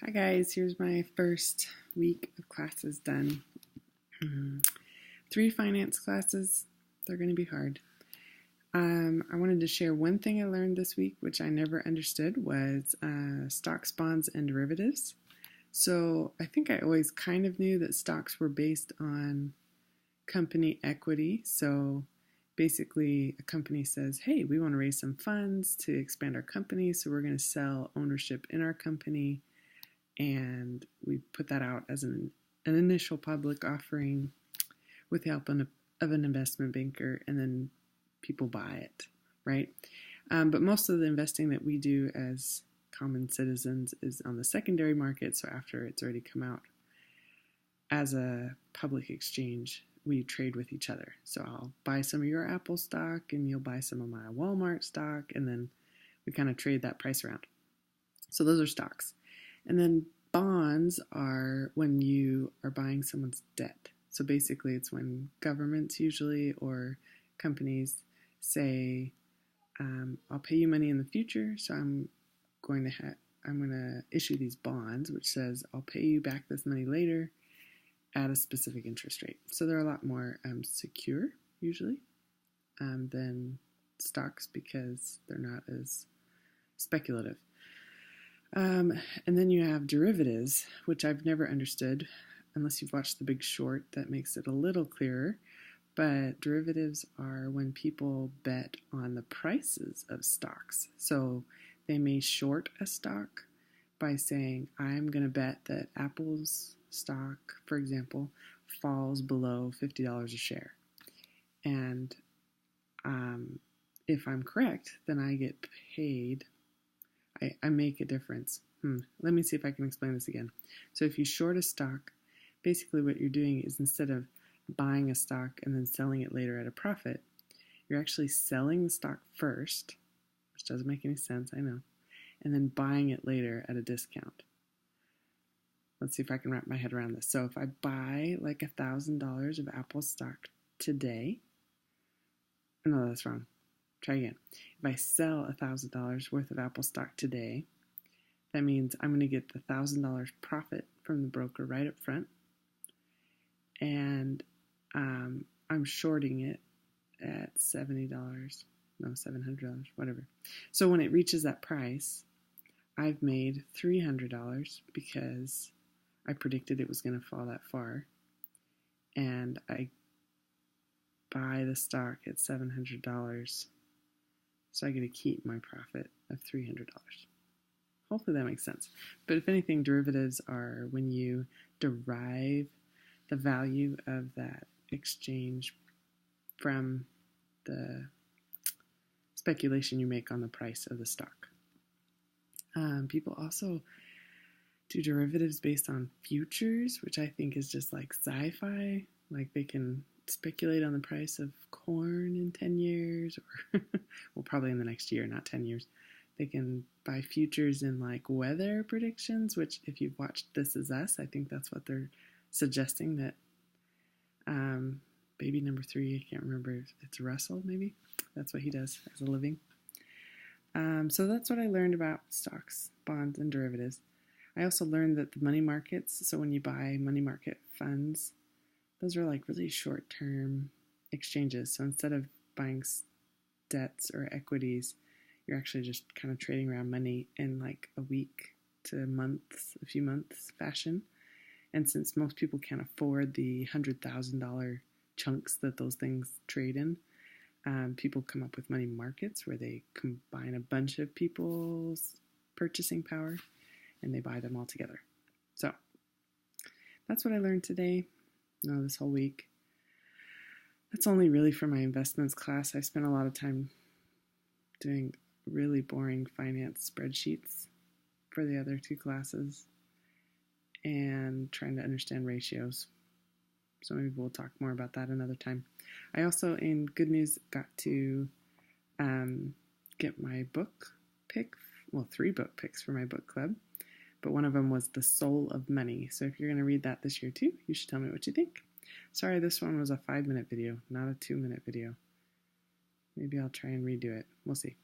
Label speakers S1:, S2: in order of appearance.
S1: Hi guys, here's my first week of classes done. 3 finance classes. They're going to be hard. I wanted to share one thing I learned this week, which I never understood, was stocks, bonds, and derivatives. So I think I always kind of knew that stocks were based on company equity. So basically a company says, hey, we want to raise some funds to expand our company, so we're going to sell ownership in our company. And we put that out as an initial public offering with the help of an investment banker, and then people buy it, right? But most of the investing that we do as common citizens is on the secondary market, so after it's already come out as a public exchange, we trade with each other. So I'll buy some of your Apple stock, and you'll buy some of my Walmart stock, and then we kind of trade that price around. So those are stocks. And then bonds are when you are buying someone's debt. So basically it's when governments usually or companies say, I'll pay you money in the future, so I'm going to issue these bonds, which says I'll pay you back this money later at a specific interest rate. So they're a lot more secure usually than stocks because they're not as speculative. And then you have derivatives, which I've never understood unless you've watched The Big Short. That makes it a little clearer. But derivatives are when people bet on the prices of stocks. So they may short a stock by saying, I'm going to bet that Apple's stock, for example, falls below $50 a share. And if I'm correct, then I get paid. I make a difference. Let me see if I can explain this again. So if you short a stock, basically what you're doing is instead of buying a stock and then selling it later at a profit, you're actually selling the stock first, which doesn't make any sense, I know, and then buying it later at a discount. Let's see if I can wrap my head around this. So if I buy like $1,000 of Apple stock today, no, that's wrong. Try again. If I sell $1,000 worth of Apple stock today, that means I'm going to get the $1,000 profit from the broker right up front, and I'm shorting it at $700, whatever. So when it reaches that price, I've made $300 because I predicted it was going to fall that far, and I buy the stock at $700. So I get to keep my profit of $300. Hopefully that makes sense. But if anything, derivatives are when you derive the value of that exchange from the speculation you make on the price of the stock. People also do derivatives based on futures, which I think is just like sci-fi. Like they can speculate on the price of corn in 10 years, or well, probably in the next year, not 10 years. They can buy futures in like weather predictions, which if you've watched This Is Us, I think that's what they're suggesting, that baby number 3, I can't remember if it's Russell, maybe. That's what he does as a living. So that's what I learned about stocks, bonds, and derivatives. I also learned that the money markets, so when you buy money market funds, those are like really short-term exchanges. So instead of buying debts or equities, you're actually just kind of trading around money in like a week to a few months fashion. And since most people can't afford the $100,000 chunks that those things trade in, people come up with money markets where they combine a bunch of people's purchasing power and they buy them all together. So that's what I learned today. No, this whole week. That's only really for my investments class. I spent a lot of time doing really boring finance spreadsheets for the other 2 classes and trying to understand ratios. So maybe we'll talk more about that another time. I also, in good news, got to get my book pick, 3 book picks for my book club. But one of them was The Soul of Money. So if you're going to read that this year too, you should tell me what you think. Sorry, this one was a 5-minute video, not a 2-minute video. Maybe I'll try and redo it. We'll see.